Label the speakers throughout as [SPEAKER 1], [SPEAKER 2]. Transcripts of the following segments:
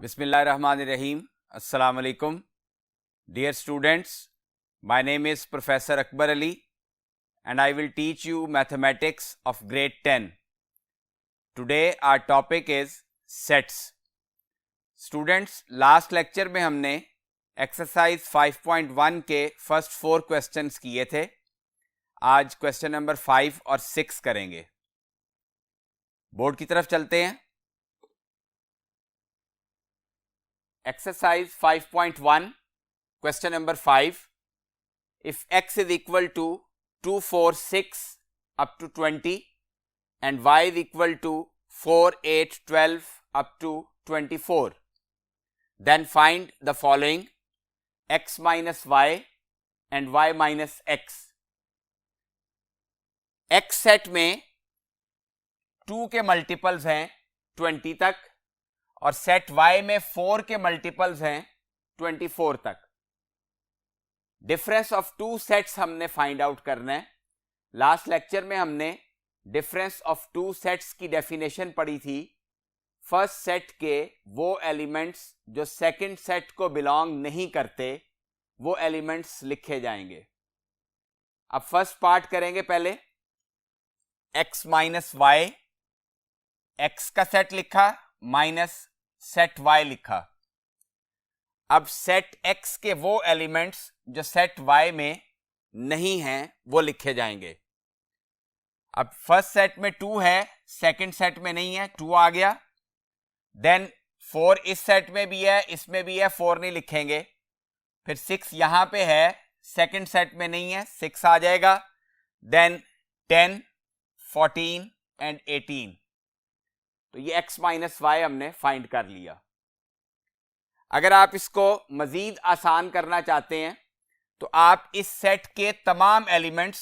[SPEAKER 1] Bismillahirrahmanirrahim. Assalamu alaikum. Dear students, my name is Professor Akbar Ali and I will teach you mathematics of grade 10. Today our topic is sets. Students, last lecture में हमने exercise 5.1 के first 4 questions किए थे. आज question number 5 और 6 करेंगे. Board की तरफ चलते हैं. Exercise 5.1, question number 5. If x is equal to 2, 4, 6 up to 20 and y is equal to 4, 8, 12 up to 24, then find the following: x minus y and y minus x. x set में 2 के multiples हैं 20 तक और set y में 4 के multiples हैं 24 तक. Difference of two sets हमने फाइंड आउट करना है. लास्ट लेक्चर में हमने डिफरेंस ऑफ टू सेट्स की डेफिनेशन पढ़ी थी. फर्स्ट सेट के वो एलिमेंट्स जो सेकंड सेट को बिलोंग नहीं करते वो एलिमेंट्स लिखे जाएंगे. अब फर्स्ट पार्ट करेंगे. पहले x माइनस वाई, x का सेट लिखा माइनस सेट y लिखा. अब सेट x के वो एलिमेंट्स जो सेट y में नहीं हैं वो लिखे जाएंगे. अब फर्स्ट सेट में 2 है, सेकंड सेट में नहीं है, 2 आ गया. देन 4 इस सेट में भी है, इसमें भी है, 4 नहीं लिखेंगे. फिर 6 यहां पे है, सेकंड सेट में नहीं है, 6 आ जाएगा. Then 10, 14 and 18. तो ये x माइनस वाई हमने फाइंड कर लिया. अगर आप इसको मजीद आसान करना चाहते हैं तो आप इस सेट के तमाम एलिमेंट्स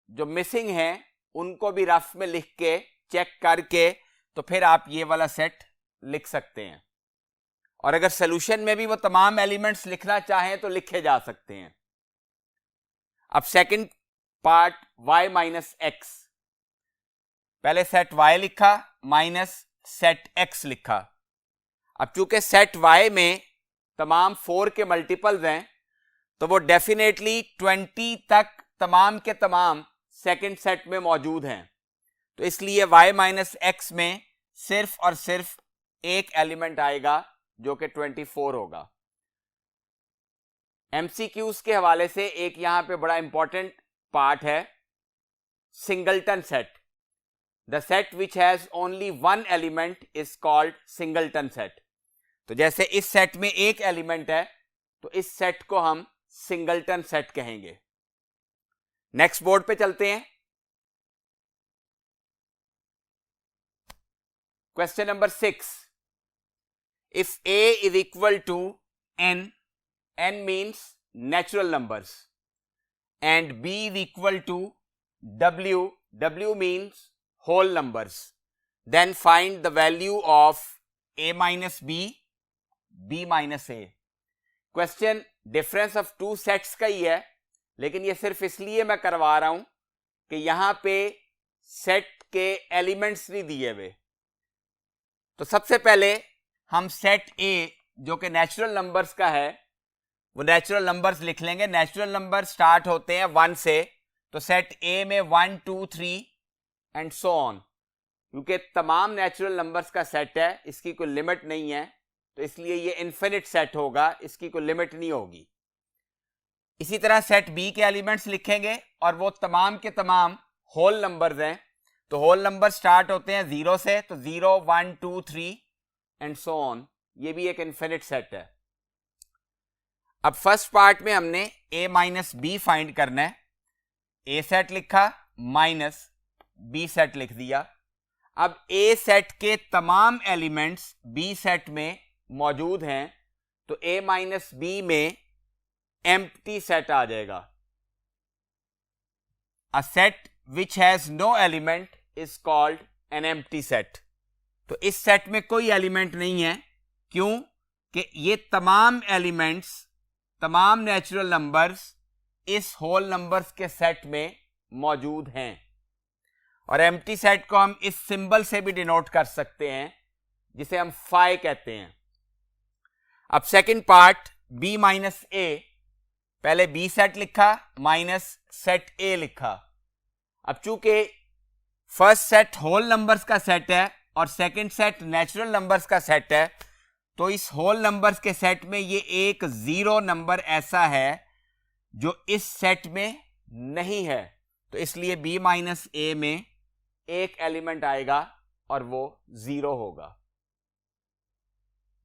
[SPEAKER 1] जो मिसिंग हैं उनको भी रफ में लिख के चेक करके तो फिर आप ये वाला सेट लिख सकते हैं. और अगर सोल्यूशन में भी वो तमाम एलिमेंट्स लिखना चाहें तो लिखे जा सकते हैं. अब second part y minus x. पहले सेट y लिखा माइनस सेट x लिखा. अब चूंकि सेट y में तमाम 4 के मल्टीपल्स हैं तो वो डेफिनेटली 20 तक तमाम के तमाम सेकंड सेट में मौजूद हैं. तो इसलिए y माइनस एक्स में सिर्फ और सिर्फ एक एलिमेंट आएगा जो कि 24 होगा. MCQs के हवाले से एक यहां पे बड़ा इंपॉर्टेंट पार्ट है, singleton set. The set which has only one element is called singleton set. तो जैसे इस सेट में एक एलिमेंट है तो इस सेट को हम सिंगलटन सेट कहेंगे. नेक्स्ट बोर्ड पे चलते हैं. Question number 6. If a is equal to n, n means natural numbers, and b is equal to w, w means whole numbers, then find the value of a minus b, b minus a. Question difference of two sets का ही है, लेकिन ये सिर्फ इसलिए मैं करवा रहा हूं कि यहां पे सेट के एलिमेंट्स नहीं दिए हुए. तो सबसे पहले हम सेट a जो कि नेचुरल नंबर्स का है वो नेचुरल नंबर्स लिख लेंगे. नेचुरल नंबर स्टार्ट होते हैं 1 से, तो सेट a में 1, 2, 3 एंड सो ऑन. क्योंकि तमाम नेचुरल नंबर्स का सेट है, इसकी कोई लिमिट नहीं है, तो इसलिए ये इन्फिनिट सेट होगा, इसकी कोई लिमिट नहीं होगी. इसी तरह सेट बी के एलिमेंट्स लिखेंगे और वो तमाम के तमाम होल नंबर्स हैं. तो होल नंबर स्टार्ट होते हैं 0 से, तो 0, 1, 2, 3 एंड सो ऑन. ये भी एक इन्फिनिट सेट है. अब फर्स्ट पार्ट में हमने a माइनस बी फाइंड करना है. a सेट लिखा माइनस बी सेट लिख दिया. अब ए सेट के तमाम एलिमेंट्स बी सेट में मौजूद हैं तो ए माइनस बी में एम्प्टी सेट आ जाएगा. A set which has no element is called an empty set. तो इस सेट में कोई एलिमेंट नहीं है. क्यों? कि ये तमाम एलिमेंट्स, तमाम नेचुरल नंबर्स इस होल नंबर्स के सेट में मौजूद हैं. और एम्प्टी सेट को हम इस सिंबल से भी डिनोट कर सकते हैं जिसे हम फाई कहते हैं. अब सेकंड पार्ट बी माइनस ए, पहले बी सेट लिखा माइनस सेट ए लिखा। अब चूंकि फर्स्ट सेट होल नंबर्स का सेट है और सेकंड सेट नेचुरल नंबर्स का सेट है, तो इस होल नंबर्स के सेट में ये एक जीरो नंबर ऐसा है जो इस सेट में नहीं है, तो इसलिए बी माइनस ए में एक एलिमेंट आएगा और वो जीरो होगा।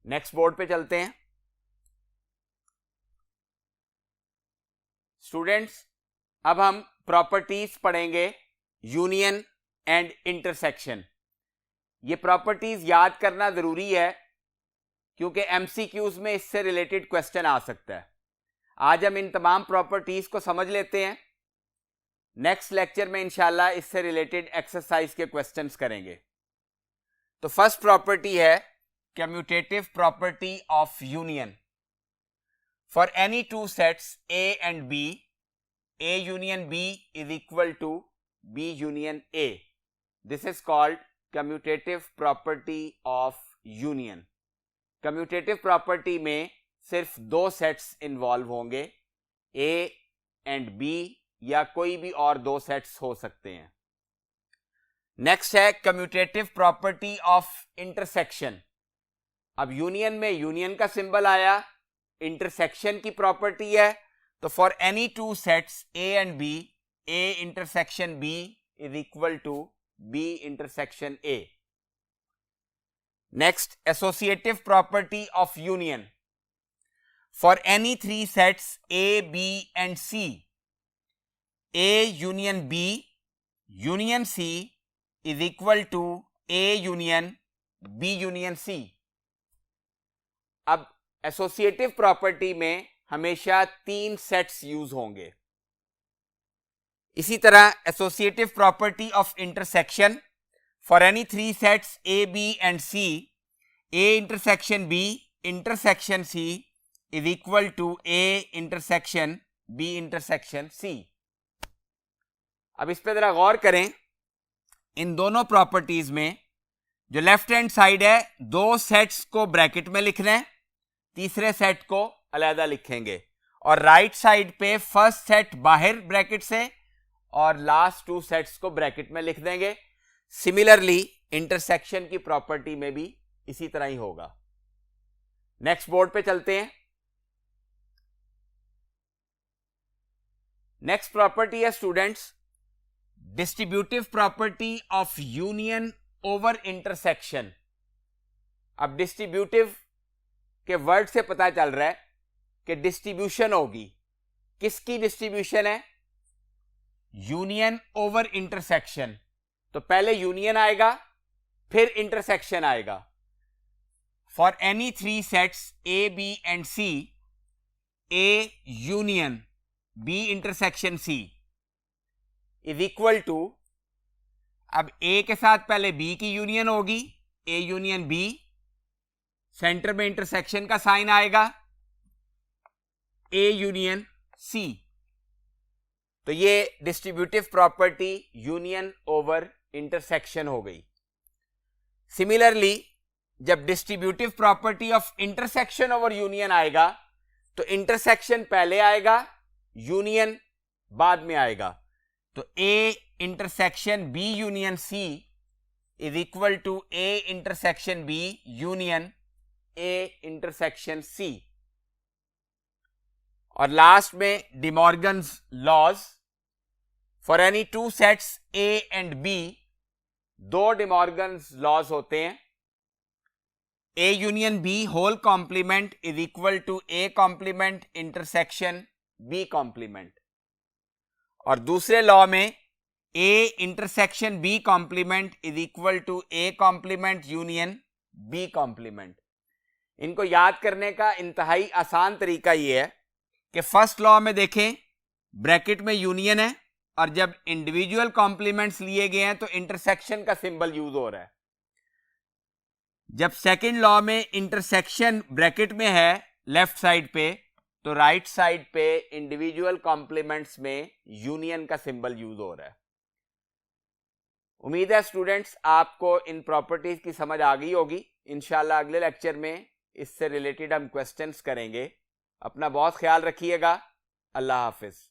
[SPEAKER 1] नेक्स्ट बोर्ड पे चलते हैं। स्टूडेंट्स, अब हम प्रॉपर्टीज पढ़ेंगे यूनियन एंड इंटरसेक्शन। ये प्रॉपर्टीज याद करना जरूरी है क्योंकि एमसीक्यूज में इससे रिलेटेड क्वेश्चन आ सकता है। आज हम इन तमाम प्रॉपर्टीज को समझ लेते हैं, नेक्स्ट लेक्चर में इंशाल्लाह इससे रिलेटेड एक्सरसाइज के क्वेश्चंस करेंगे। तो फर्स्ट प्रॉपर्टी है commutative property of union. For any two sets A and B, A union B is equal to B union A. This is called commutative property of union. Commutative property में सिर्फ दो sets involve होंगे, A and B, या कोई भी और दो sets हो सकते हैं। नेक्स्ट है कम्यूटेटिव प्रॉपर्टी ऑफ इंटरसेक्शन। अब यूनियन में यूनियन का सिंबल आया, इंटरसेक्शन की प्रॉपर्टी है, तो for any two sets A and B, A intersection B is equal to B intersection A. Next, associative property of union. For any three sets A B and C, A union B union C is equal to A union B union C. अब associative property में हमेशा तीन sets use होंगे। इसी तरह associative property of intersection, for any three sets A B and C, A intersection B intersection C is equal to A intersection B intersection C. अब इस पे जरा गौर करें, इन दोनों प्रॉपर्टीज में जो लेफ्ट हैंड साइड है दो सेट्स को ब्रैकेट में लिख रहे हैं, तीसरे सेट को अलहदा लिखेंगे, और राइट साइड पे फर्स्ट सेट बाहर ब्रैकेट से और लास्ट टू सेट्स को ब्रैकेट में लिख देंगे। सिमिलरली इंटरसेक्शन की प्रॉपर्टी में भी इसी तरह ही होगा। नेक्स्ट बोर्ड पे चलते हैं। नेक्स्ट प्रॉपर्टी है students distributive property of union over intersection. अब डिस्ट्रीब्यूटिव के वर्ड से पता चल रहा है कि डिस्ट्रीब्यूशन होगी। किसकी डिस्ट्रीब्यूशन है? Union over intersection. तो पहले यूनियन आएगा फिर इंटरसेक्शन आएगा। For any three sets A B and C, A union B intersection C is equal to, अब ए के साथ पहले बी की यूनियन होगी, ए यूनियन बी, सेंटर में इंटरसेक्शन का साइन आएगा, ए यूनियन सी। तो ये distributive property union over intersection हो गई। सिमिलरली जब distributive property of intersection over union आएगा तो इंटरसेक्शन पहले आएगा, यूनियन बाद में आएगा। तो A intersection B union C is equal to A intersection B union A intersection C. और लास्ट में De Morgan's laws, for any two sets A and B, दो डिमॉर्गन्स लॉज होते हैं, A union B whole complement is equal to A complement intersection B complement. और दूसरे law में A intersection B complement is equal to A complement union B complement. इनको याद करने का इंतहाई आसान तरीका यह है कि फर्स्ट लॉ में देखें ब्रैकेट में यूनियन है और जब इंडिविजुअल कॉम्प्लीमेंट्स लिए गए हैं तो इंटरसेक्शन का सिंबल यूज हो रहा है। जब सेकंड लॉ में इंटरसेक्शन ब्रैकेट में है लेफ्ट साइड पे, तो राइट साइड पे इंडिविजुअल कॉम्प्लीमेंट्स में यूनियन का सिंबल यूज हो रहा है। उम्मीद है स्टूडेंट्स आपको इन प्रॉपर्टीज की समझ आ गई होगी। इंशाल्लाह अगले लेक्चर में इससे रिलेटेड हम क्वेश्चंस करेंगे। अपना बहुत ख्याल रखिएगा। अल्लाह हाफिज।